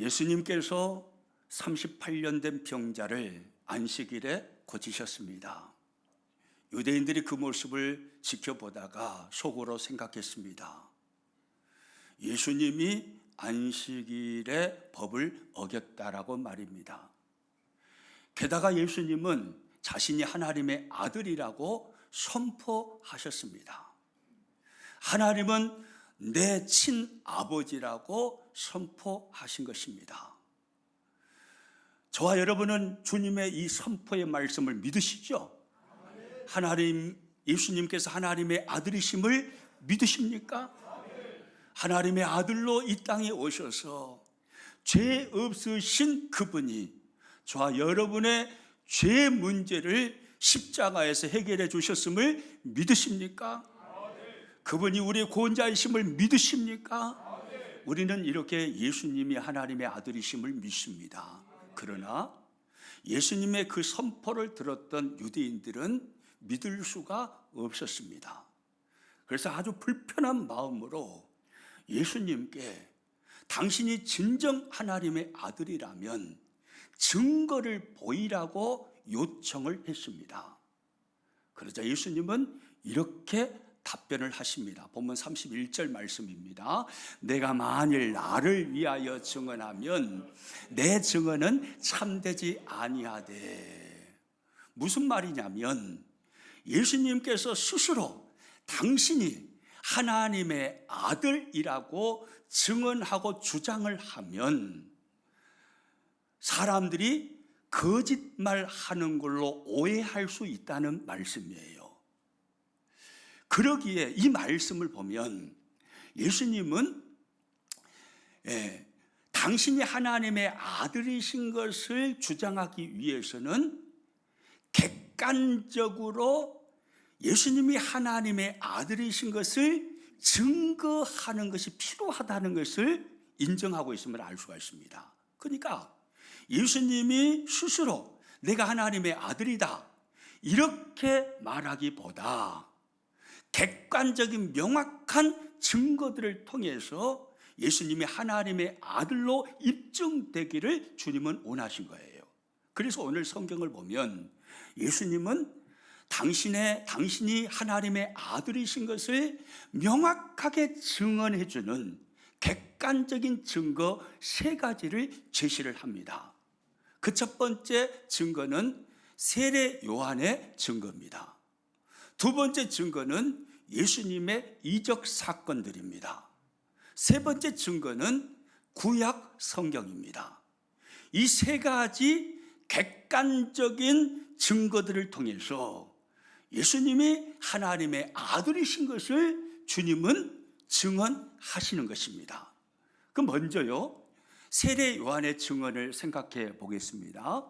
예수님께서 38년 된 병자를 안식일에 고치셨습니다. 유대인들이 그 모습을 지켜보다가 속으로 생각했습니다. 예수님이 안식일의 법을 어겼다라고 말입니다. 게다가 예수님은 자신이 하나님의 아들이라고 선포하셨습니다. 하나님은 내 친아버지라고 선포하신 것입니다. 저와 여러분은 주님의 이 선포의 말씀을 믿으시죠? 하나님, 예수님께서 하나님의 아들이심을 믿으십니까? 하나님의 아들로 이 땅에 오셔서 죄 없으신 그분이 저와 여러분의 죄 문제를 십자가에서 해결해 주셨음을 믿으십니까? 그분이 우리의 구원자이심을 믿으십니까? 우리는 이렇게 예수님이 하나님의 아들이심을 믿습니다. 그러나 예수님의 그 선포를 들었던 유대인들은 믿을 수가 없었습니다. 그래서 아주 불편한 마음으로 예수님께 당신이 진정 하나님의 아들이라면 증거를 보이라고 요청을 했습니다. 그러자 예수님은 이렇게 답변을 하십니다. 본문 31절 말씀입니다. 내가 만일 나를 위하여 증언하면 내 증언은 참되지 아니하되. 무슨 말이냐면 예수님께서 스스로 당신이 하나님의 아들이라고 증언하고 주장을 하면 사람들이 거짓말하는 걸로 오해할 수 있다는 말씀이에요. 그러기에 이 말씀을 보면 예수님은 당신이 하나님의 아들이신 것을 주장하기 위해서는 객관적으로 예수님이 하나님의 아들이신 것을 증거하는 것이 필요하다는 것을 인정하고 있음을 알 수가 있습니다. 그러니까 예수님이 스스로 내가 하나님의 아들이다 이렇게 말하기보다 객관적인 명확한 증거들을 통해서 예수님이 하나님의 아들로 입증되기를 주님은 원하신 거예요. 그래서 오늘 성경을 보면 예수님은 당신이 하나님의 아들이신 것을 명확하게 증언해주는 객관적인 증거 3가지를 제시를 합니다. 그 첫 번째 증거는 세례 요한의 증거입니다. 두 번째 증거는 예수님의 이적 사건들입니다. 세 번째 증거는 구약 성경입니다. 이 3가지 객관적인 증거들을 통해서 예수님이 하나님의 아들이신 것을 주님은 증언하시는 것입니다. 그럼 먼저요, 세례 요한의 증언을 생각해 보겠습니다.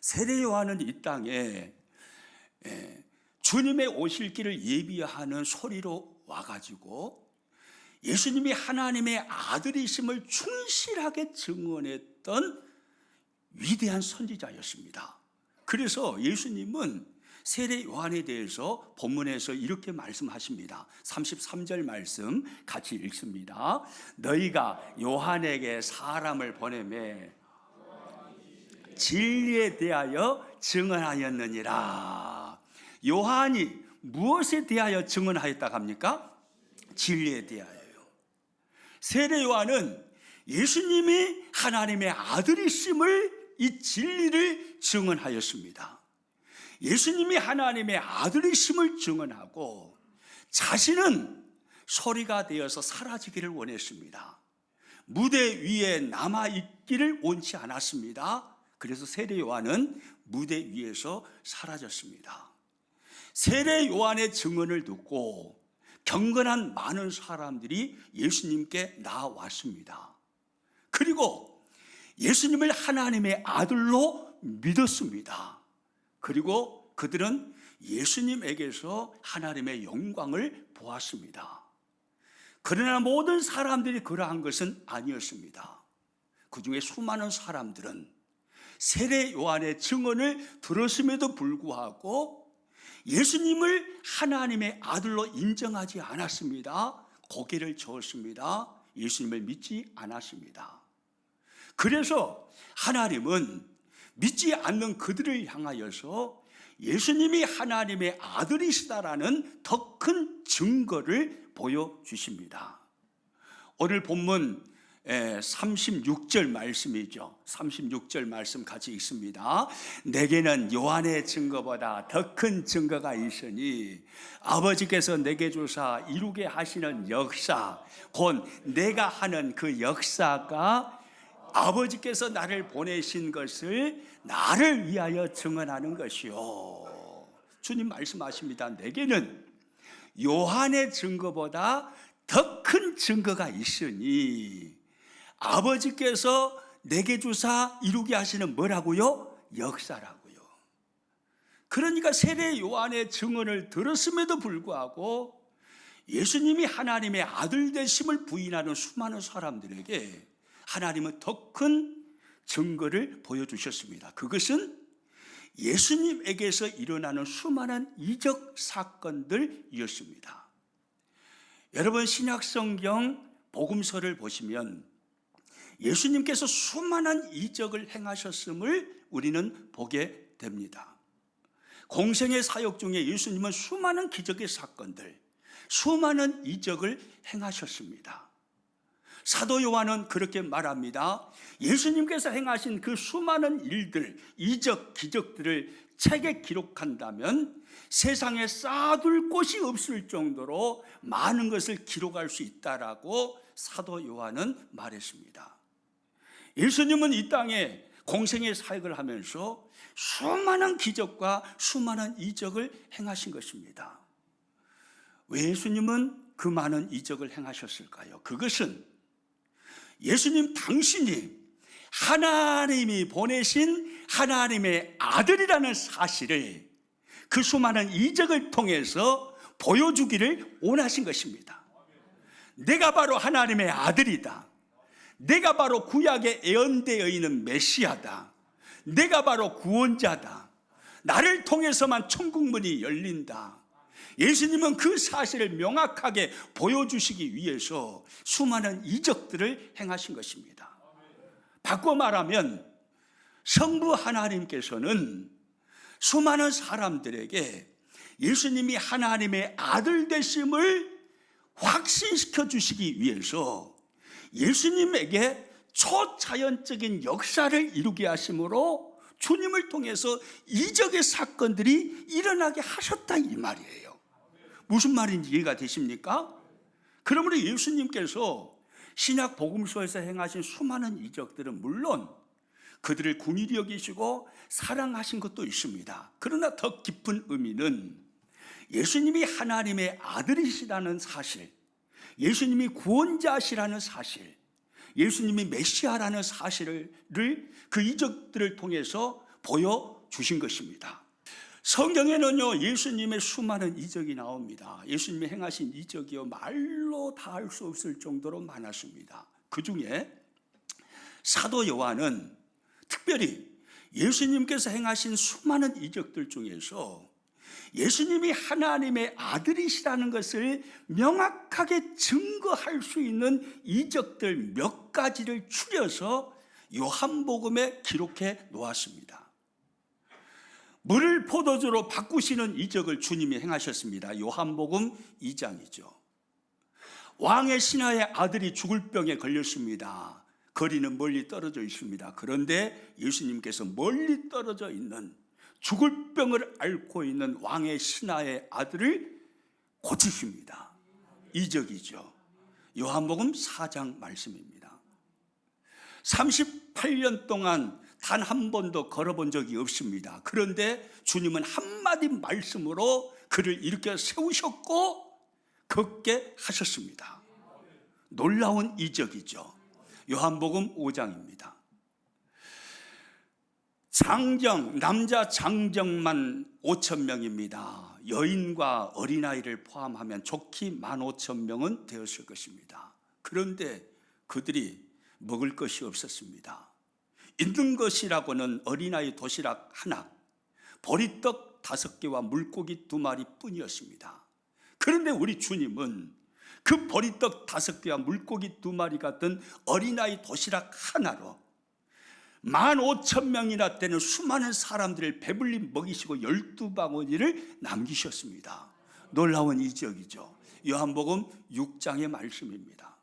세례 요한은 이 땅에 주님의 오실 길을 예비하는 소리로 와가지고 예수님이 하나님의 아들이심을 충실하게 증언했던 위대한 선지자였습니다. 그래서 예수님은 세례 요한에 대해서 본문에서 이렇게 말씀하십니다. 33절 말씀 같이 읽습니다. 너희가 요한에게 사람을 보내매 진리에 대하여 증언하였느니라. 요한이 무엇에 대하여 증언하였다고 합니까? 진리에 대하여요. 세례 요한은 예수님이 하나님의 아들이심을 이 진리를 증언하였습니다. 예수님이 하나님의 아들이심을 증언하고 자신은 소리가 되어서 사라지기를 원했습니다. 무대 위에 남아있기를 원치 않았습니다. 그래서 세례 요한은 무대 위에서 사라졌습니다. 세례 요한의 증언을 듣고 경건한 많은 사람들이 예수님께 나왔습니다. 그리고 예수님을 하나님의 아들로 믿었습니다. 그리고 그들은 예수님에게서 하나님의 영광을 보았습니다. 그러나 모든 사람들이 그러한 것은 아니었습니다. 그 중에 수많은 사람들은 세례 요한의 증언을 들었음에도 불구하고 예수님을 하나님의 아들로 인정하지 않았습니다. 고개를 저었습니다. 예수님을 믿지 않았습니다. 그래서 하나님은 믿지 않는 그들을 향하여서 예수님이 하나님의 아들이시다라는 더 큰 증거를 보여주십니다. 오늘 본문 36절 말씀이죠. 36절 말씀 같이 읽습니다. 내게는 요한의 증거보다 더 큰 증거가 있으니 아버지께서 내게 주사 이루게 하시는 역사, 곧 내가 하는 그 역사가 아버지께서 나를 보내신 것을 나를 위하여 증언하는 것이요. 주님 말씀하십니다. 내게는 요한의 증거보다 더 큰 증거가 있으니 아버지께서 내게 주사 이루게 하시는 뭐라고요? 역사라고요. 그러니까 세례 요한의 증언을 들었음에도 불구하고 예수님이 하나님의 아들 되심을 부인하는 수많은 사람들에게 하나님은 더 큰 증거를 보여주셨습니다. 그것은 예수님에게서 일어나는 수많은 이적 사건들이었습니다. 여러분, 신약성경 복음서를 보시면 예수님께서 수많은 이적을 행하셨음을 우리는 보게 됩니다. 공생의 사역 중에 예수님은 수많은 기적의 사건들, 수많은 이적을 행하셨습니다. 사도 요한은 그렇게 말합니다. 예수님께서 행하신 그 수많은 일들, 이적, 기적들을 책에 기록한다면 세상에 쌓아둘 곳이 없을 정도로 많은 것을 기록할 수 있다라고 사도 요한은 말했습니다. 예수님은 이 땅에 공생의 사역을 하면서 수많은 기적과 수많은 이적을 행하신 것입니다. 왜 예수님은 그 많은 이적을 행하셨을까요? 그것은 예수님 당신이 하나님이 보내신 하나님의 아들이라는 사실을 그 수많은 이적을 통해서 보여주기를 원하신 것입니다. 내가 바로 하나님의 아들이다. 내가 바로 구약에 예언되어 있는 메시아다. 내가 바로 구원자다. 나를 통해서만 천국문이 열린다. 예수님은 그 사실을 명확하게 보여주시기 위해서 수많은 이적들을 행하신 것입니다. 바꿔 말하면 성부 하나님께서는 수많은 사람들에게 예수님이 하나님의 아들 되심을 확신시켜 주시기 위해서 예수님에게 초자연적인 역사를 이루게 하심으로 주님을 통해서 이적의 사건들이 일어나게 하셨다 이 말이에요. 무슨 말인지 이해가 되십니까? 그러므로 예수님께서 신약 복음서에서 행하신 수많은 이적들은 물론 그들을 긍휼히 여기시고 사랑하신 것도 있습니다. 그러나 더 깊은 의미는 예수님이 하나님의 아들이시라는 사실, 예수님이 구원자시라는 사실, 예수님이 메시아라는 사실을 그 이적들을 통해서 보여주신 것입니다. 성경에는요, 예수님의 수많은 이적이 나옵니다. 예수님이 행하신 이적이요, 말로 다 할 수 없을 정도로 많았습니다. 그 중에 사도 요한은 특별히 예수님께서 행하신 수많은 이적들 중에서 예수님이 하나님의 아들이시라는 것을 명확하게 증거할 수 있는 이적들 몇 가지를 추려서 요한복음에 기록해 놓았습니다. 물을 포도주로 바꾸시는 이적을 주님이 행하셨습니다. 요한복음 2장이죠. 왕의 신하의 아들이 죽을 병에 걸렸습니다. 거리는 멀리 떨어져 있습니다. 그런데 예수님께서 멀리 떨어져 있는 죽을 병을 앓고 있는 왕의 신하의 아들을 고치십니다. 이적이죠. 요한복음 4장 말씀입니다. 38년 동안 단 한 번도 걸어본 적이 없습니다. 그런데 주님은 한마디 말씀으로 그를 일으켜 세우셨고 걷게 하셨습니다. 놀라운 이적이죠. 요한복음 5장입니다. 장정, 남자 장정만 5,000명입니다. 여인과 어린아이를 포함하면 좋기 15,000명은 되었을 것입니다. 그런데 그들이 먹을 것이 없었습니다. 있는 것이라고는 어린아이 도시락 하나, 보리떡 5개와 물고기 2마리 뿐이었습니다. 그런데 우리 주님은 그 보리떡 5개와 물고기 2마리 같은 어린아이 도시락 하나로 15,000명이나 되는 수많은 사람들을 배불리 먹이시고 12바구니를 남기셨습니다. 놀라운 이적이죠. 요한복음 6장의 말씀입니다.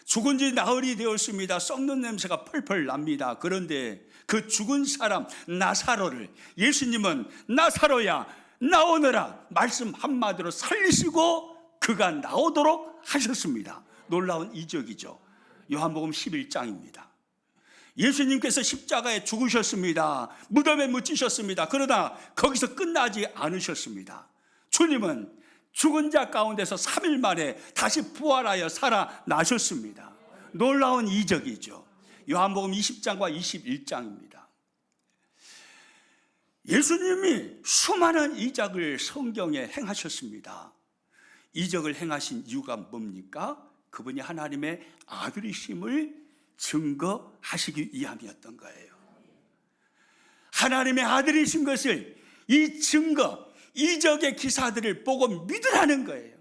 죽은 지 나흘이 되었습니다. 썩는 냄새가 펄펄 납니다. 그런데 그 죽은 사람 나사로를 예수님은 나사로야 나오너라 말씀 한마디로 살리시고 그가 나오도록 하셨습니다. 놀라운 이적이죠. 요한복음 11장입니다. 예수님께서 십자가에 죽으셨습니다. 무덤에 묻히셨습니다. 그러나 거기서 끝나지 않으셨습니다. 주님은 죽은 자 가운데서 3일 만에 다시 부활하여 살아나셨습니다. 놀라운 이적이죠. 요한복음 20장과 21장입니다. 예수님이 수많은 이적을 성경에 행하셨습니다. 이적을 행하신 이유가 뭡니까? 그분이 하나님의 아들이심을 증거하시기 위함이었던 거예요. 하나님의 아들이신 것을 이 증거, 이적의 기사들을 보고 믿으라는 거예요.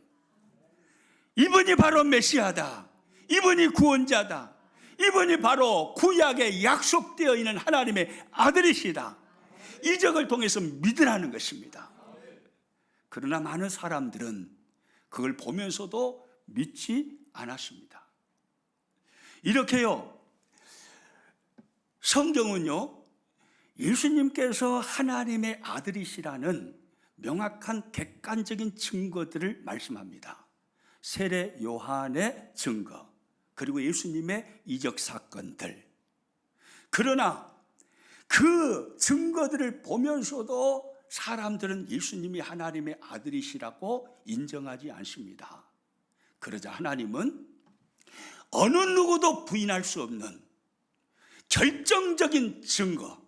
이분이 바로 메시아다. 이분이 구원자다. 이분이 바로 구약에 약속되어 있는 하나님의 아들이시다. 이적을 통해서 믿으라는 것입니다. 그러나 많은 사람들은 그걸 보면서도 믿지 않았습니다. 이렇게요, 성경은요, 예수님께서 하나님의 아들이시라는 명확한 객관적인 증거들을 말씀합니다. 세례 요한의 증거, 그리고 예수님의 이적 사건들. 그러나 그 증거들을 보면서도 사람들은 예수님이 하나님의 아들이시라고 인정하지 않습니다. 그러자 하나님은 어느 누구도 부인할 수 없는 결정적인 증거,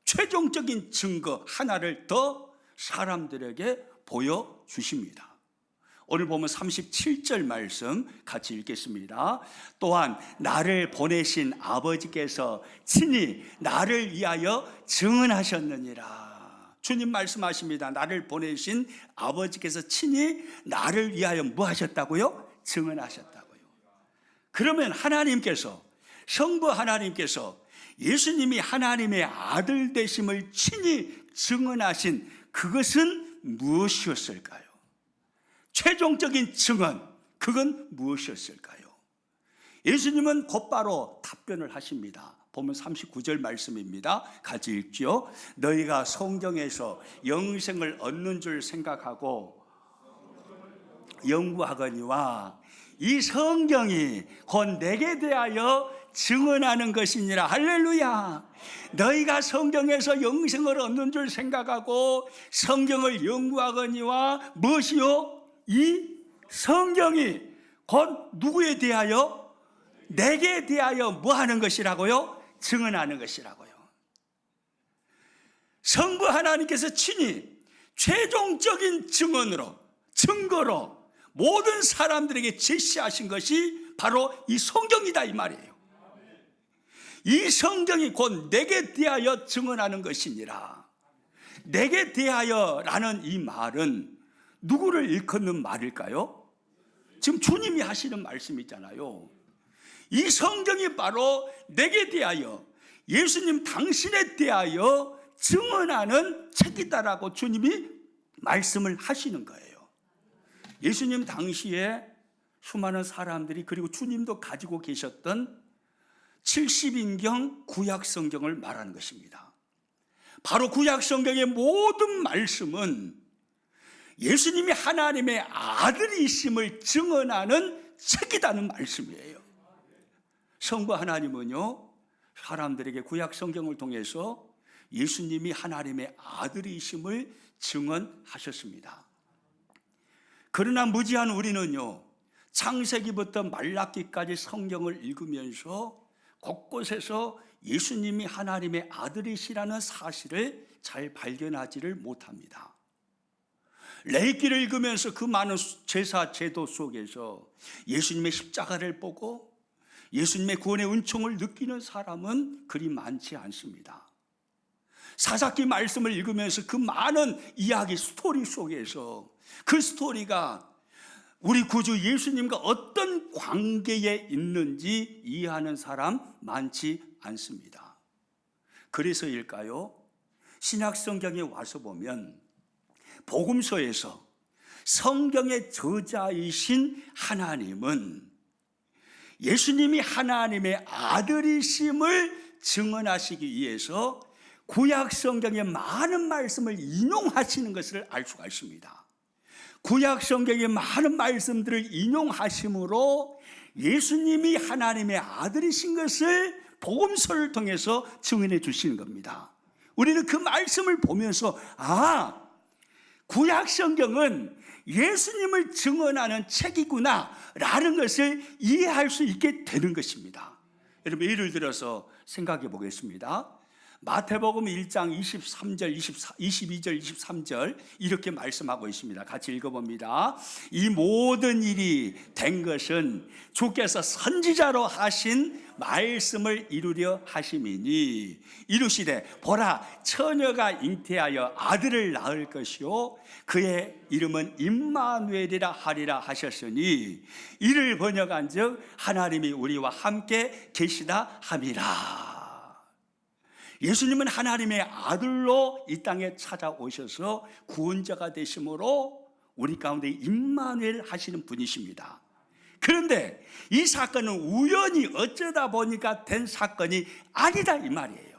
최종적인 증거 하나를 더 사람들에게 보여주십니다. 오늘 보면 37절 말씀 같이 읽겠습니다. 또한 나를 보내신 아버지께서 친히 나를 위하여 증언하셨느니라. 주님 말씀하십니다. 나를 보내신 아버지께서 친히 나를 위하여 뭐 하셨다고요? 증언하셨다고요. 그러면 하나님께서, 성부 하나님께서 예수님이 하나님의 아들 되심을 친히 증언하신 그것은 무엇이었을까요? 최종적인 증언, 그건 무엇이었을까요? 예수님은 곧바로 답변을 하십니다. 보면 39절 말씀입니다. 같이 읽죠. 너희가 성경에서 영생을 얻는 줄 생각하고 연구하거니와 이 성경이 곧 내게 대하여 증언하는 것이니라. 할렐루야. 너희가 성경에서 영생을 얻는 줄 생각하고 성경을 연구하거니와 무엇이요? 이 성경이 곧 누구에 대하여? 내게 대하여 뭐 하는 것이라고요? 증언하는 것이라고요. 성부 하나님께서 친히 최종적인 증언으로, 증거로 모든 사람들에게 제시하신 것이 바로 이 성경이다 이 말이에요. 이 성경이 곧 내게 대하여 증언하는 것이니라. 내게 대하여라는 이 말은 누구를 일컫는 말일까요? 지금 주님이 하시는 말씀이잖아요. 이 성경이 바로 내게 대하여, 예수님 당신에 대하여 증언하는 책이다라고 주님이 말씀을 하시는 거예요. 예수님 당시에 수많은 사람들이, 그리고 주님도 가지고 계셨던 70인경 구약 성경을 말하는 것입니다. 바로 구약 성경의 모든 말씀은 예수님이 하나님의 아들이심을 증언하는 책이라는 말씀이에요. 성부 하나님은요, 사람들에게 구약 성경을 통해서 예수님이 하나님의 아들이심을 증언하셨습니다. 그러나 무지한 우리는요, 창세기부터 말라기까지 성경을 읽으면서 곳곳에서 예수님이 하나님의 아들이시라는 사실을 잘 발견하지를 못합니다. 레위기를 읽으면서 그 많은 제사 제도 속에서 예수님의 십자가를 보고 예수님의 구원의 은총을 느끼는 사람은 그리 많지 않습니다. 사사기 말씀을 읽으면서 그 많은 이야기 스토리 속에서 그 스토리가 우리 구주 예수님과 어떤 관계에 있는지 이해하는 사람 많지 않습니다. 그래서일까요? 신약 성경에 와서 보면 복음서에서 성경의 저자이신 하나님은 예수님이 하나님의 아들이심을 증언하시기 위해서 구약 성경의 많은 말씀을 인용하시는 것을 알 수가 있습니다. 구약 성경의 많은 말씀들을 인용하심으로 예수님이 하나님의 아들이신 것을 복음서를 통해서 증언해 주시는 겁니다. 우리는 그 말씀을 보면서 구약 성경은 예수님을 증언하는 책이구나 라는 것을 이해할 수 있게 되는 것입니다. 여러분, 예를 들어서 생각해 보겠습니다. 마태복음 1장 23절, 22절, 23절 이렇게 말씀하고 있습니다. 같이 읽어봅니다. 이 모든 일이 된 것은 주께서 선지자로 하신 말씀을 이루려 하심이니 이르시되 보라 처녀가 잉태하여 아들을 낳을 것이요 그의 이름은 임마누엘이라 하리라 하셨으니 이를 번역한즉 하나님이 우리와 함께 계시다 함이라. 예수님은 하나님의 아들로 이 땅에 찾아오셔서 구원자가 되심으로 우리 가운데 임마누엘 하시는 분이십니다. 그런데 이 사건은 우연히 어쩌다 보니까 된 사건이 아니다 이 말이에요.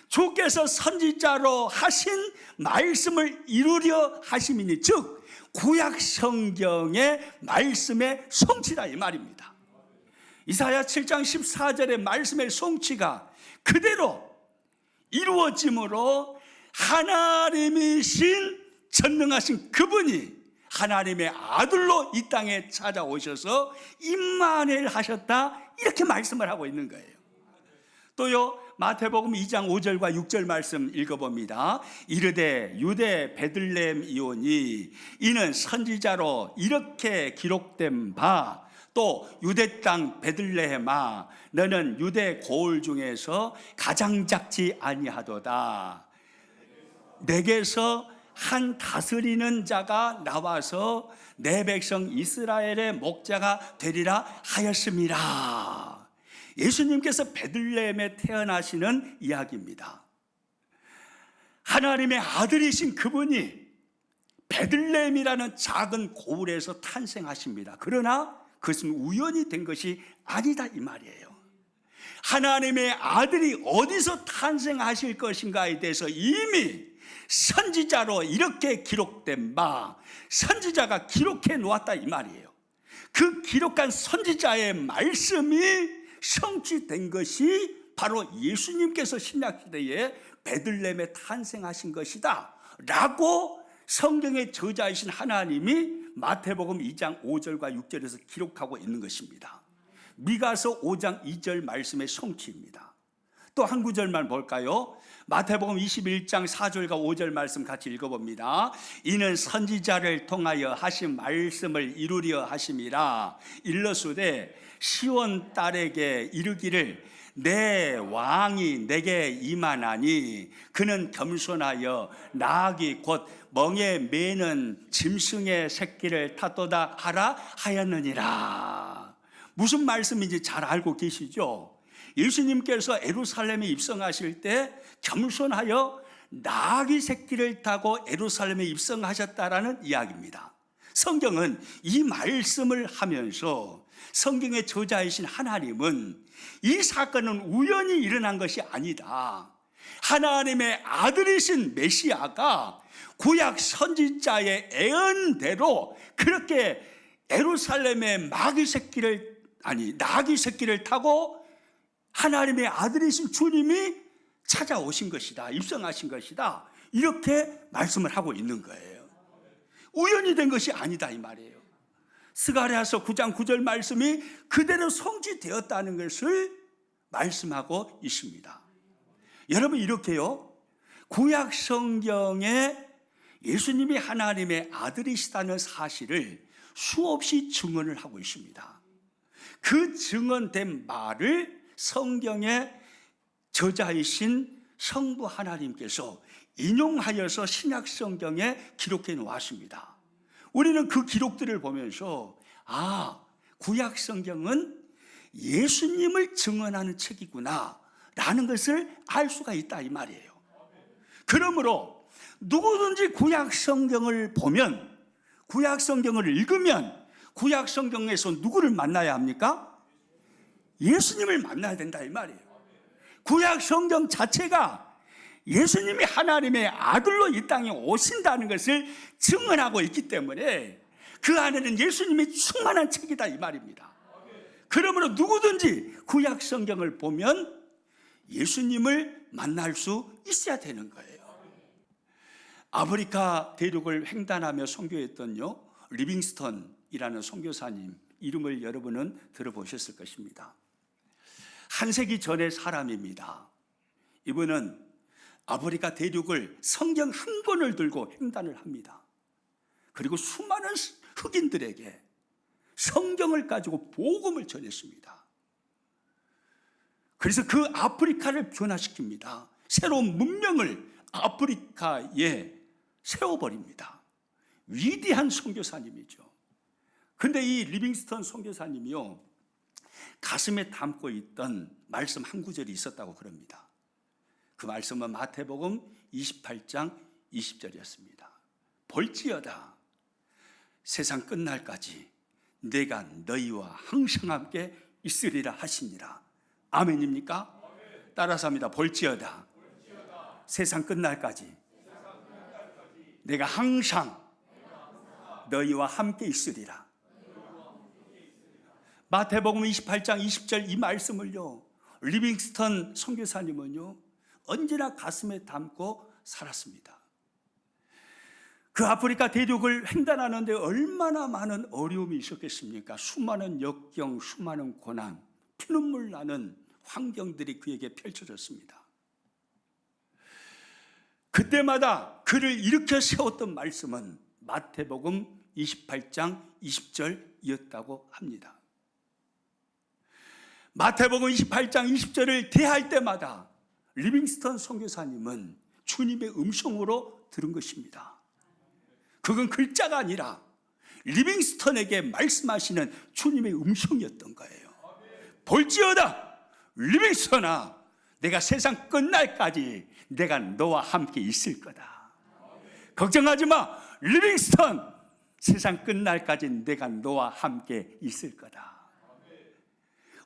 주께서 선지자로 하신 말씀을 이루려 하심이니 즉 구약 성경의 말씀의 성취다 이 말입니다. 이사야 7장 14절의 말씀의 성취가 그대로 이루어짐으로 하나님이신 전능하신 그분이 하나님의 아들로 이 땅에 찾아오셔서 임마누엘 하셨다 이렇게 말씀을 하고 있는 거예요. 또요 마태복음 2장 5절과 6절 말씀 읽어봅니다. 이르되 유대 베들레헴이오니 이는 선지자로 이렇게 기록된 바 또 유대 땅 베들레헴아 너는 유대 고을 중에서 가장 작지 아니하도다. 내게서 한 다스리는 자가 나와서 내 백성 이스라엘의 목자가 되리라 하였습니다. 예수님께서 베들레헴에 태어나시는 이야기입니다. 하나님의 아들이신 그분이 베들레헴이라는 작은 고을에서 탄생하십니다. 그러나 그것은 우연히 된 것이 아니다 이 말이에요. 하나님의 아들이 어디서 탄생하실 것인가에 대해서 이미 선지자로 이렇게 기록된 바 선지자가 기록해 놓았다 이 말이에요. 그 기록한 선지자의 말씀이 성취된 것이 바로 예수님께서 신약시대에 베들레헴에 탄생하신 것이다 라고 성경의 저자이신 하나님이 마태복음 2장 5절과 6절에서 기록하고 있는 것입니다. 미가서 5장 2절 말씀의 성취입니다. 또 한 구절만 볼까요? 마태복음 21장 4절과 5절 말씀 같이 읽어봅니다. 이는 선지자를 통하여 하신 말씀을 이루려 하심이라. 일러스되 시온 딸에게 이르기를 내 왕이 내게 임하나니 그는 겸손하여 나귀 곧 멍에 매는 짐승의 새끼를 타도다 하라 하였느니라. 무슨 말씀인지 잘 알고 계시죠? 예수님께서 예루살렘에 입성하실 때 겸손하여 나귀 새끼를 타고 예루살렘에 입성하셨다라는 이야기입니다. 성경은 이 말씀을 하면서 성경의 저자이신 하나님은 이 사건은 우연히 일어난 것이 아니다. 하나님의 아들이신 메시아가 구약 선지자의 예언대로 그렇게 예루살렘에 나귀 새끼를 타고 하나님의 아들이신 주님이 찾아오신 것이다. 입성하신 것이다. 이렇게 말씀을 하고 있는 거예요. 우연히 된 것이 아니다 이 말이에요. 스가랴서 9장 9절 말씀이 그대로 성취되었다는 것을 말씀하고 있습니다. 여러분 이렇게요 구약 성경에 예수님이 하나님의 아들이시다는 사실을 수없이 증언을 하고 있습니다. 그 증언된 말을 성경의 저자이신 성부 하나님께서 인용하여서 신약 성경에 기록해 놓았습니다. 우리는 그 기록들을 보면서 구약 성경은 예수님을 증언하는 책이구나 라는 것을 알 수가 있다 이 말이에요. 그러므로 누구든지 구약 성경을 보면, 구약 성경을 읽으면 구약 성경에서 누구를 만나야 합니까? 예수님을 만나야 된다 이 말이에요. 구약 성경 자체가 예수님이 하나님의 아들로 이 땅에 오신다는 것을 증언하고 있기 때문에 그 안에는 예수님이 충만한 책이다 이 말입니다. 그러므로 누구든지 구약 성경을 보면 예수님을 만날 수 있어야 되는 거예요. 아프리카 대륙을 횡단하며 선교했던요 리빙스턴이라는 선교사님 이름을 여러분은 들어보셨을 것입니다. 한 세기 전의 사람입니다. 이분은 아프리카 대륙을 성경 한 권을 들고 횡단을 합니다. 그리고 수많은 흑인들에게 성경을 가지고 복음을 전했습니다. 그래서 그 아프리카를 변화시킵니다. 새로운 문명을 아프리카에 세워버립니다. 위대한 선교사님이죠. 근데 이 리빙스턴 선교사님이요 가슴에 담고 있던 말씀 한 구절이 있었다고 그럽니다. 그 말씀은 마태복음 28장 20절이었습니다. 볼지어다 세상 끝날까지 내가 너희와 항상 함께 있으리라 하시니라. 아멘입니까? 따라서 합니다. 볼지어다 세상 끝날까지 내가 항상 너희와 함께 있으리라. 마태복음 28장 20절 이 말씀을요 리빙스턴 선교사님은요 언제나 가슴에 담고 살았습니다. 그 아프리카 대륙을 횡단하는데 얼마나 많은 어려움이 있었겠습니까? 수많은 역경, 수많은 고난, 피눈물 나는 환경들이 그에게 펼쳐졌습니다. 그때마다 그를 일으켜 세웠던 말씀은 마태복음 28장 20절이었다고 합니다. 마태복음 28장 20절을 대할 때마다 리빙스턴 선교사님은 주님의 음성으로 들은 것입니다. 그건 글자가 아니라 리빙스턴에게 말씀하시는 주님의 음성이었던 거예요. 볼지어다 리빙스턴아 내가 세상 끝날까지 내가 너와 함께 있을 거다. 걱정하지 마 리빙스턴 세상 끝날까지 내가 너와 함께 있을 거다.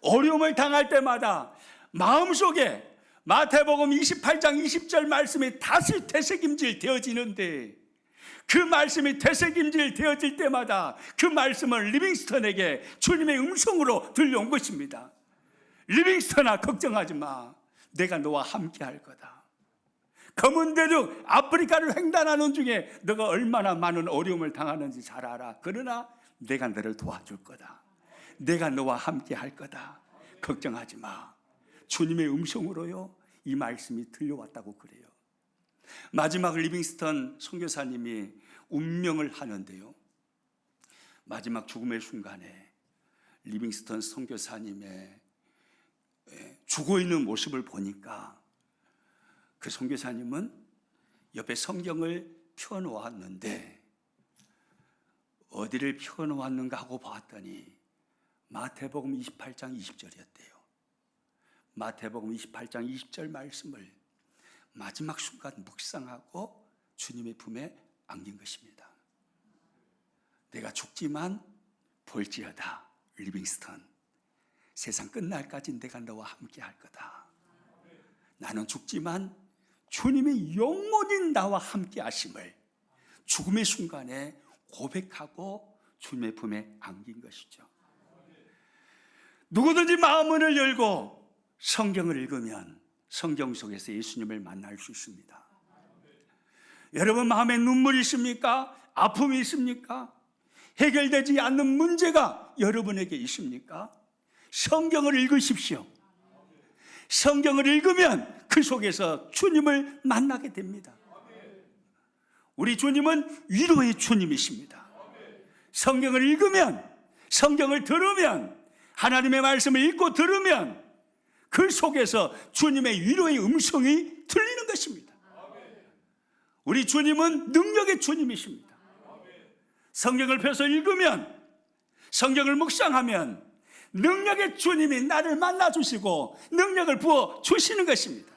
어려움을 당할 때마다 마음속에 마태복음 28장 20절 말씀이 다시 되새김질 되어지는데 그 말씀이 되새김질 되어질 때마다 그 말씀은 리빙스턴에게 주님의 음성으로 들려온 것입니다. 리빙스턴아 걱정하지 마 내가 너와 함께 할 거다. 검은 대륙 아프리카를 횡단하는 중에 너가 얼마나 많은 어려움을 당하는지 잘 알아. 그러나 내가 너를 도와줄 거다. 내가 너와 함께 할 거다. 걱정하지 마. 주님의 음성으로요 이 말씀이 들려왔다고 그래요. 마지막 리빙스턴 선교사님이 운명을 하는데요 마지막 죽음의 순간에 리빙스턴 선교사님의 죽어있는 모습을 보니까 그 선교사님은 옆에 성경을 펴놓았는데 어디를 펴놓았는가 하고 봤더니 마태복음 28장 20절이었대요. 마태복음 28장 20절 말씀을 마지막 순간 묵상하고 주님의 품에 안긴 것입니다. 내가 죽지만 볼지어다 리빙스턴 세상 끝날까지 내가 너와 함께 할 거다. 나는 죽지만 주님이 영원히 나와 함께 하심을 죽음의 순간에 고백하고 주님의 품에 안긴 것이죠. 누구든지 마음문을 열고 성경을 읽으면 성경 속에서 예수님을 만날 수 있습니다. 여러분 마음에 눈물이 있습니까? 아픔이 있습니까? 해결되지 않는 문제가 여러분에게 있습니까? 성경을 읽으십시오. 성경을 읽으면 그 속에서 주님을 만나게 됩니다. 우리 주님은 위로의 주님이십니다. 성경을 읽으면, 성경을 들으면, 하나님의 말씀을 읽고 들으면 그 속에서 주님의 위로의 음성이 들리는 것입니다. 우리 주님은 능력의 주님이십니다. 성경을 펴서 읽으면, 성경을 묵상하면 능력의 주님이 나를 만나 주시고 능력을 부어 주시는 것입니다.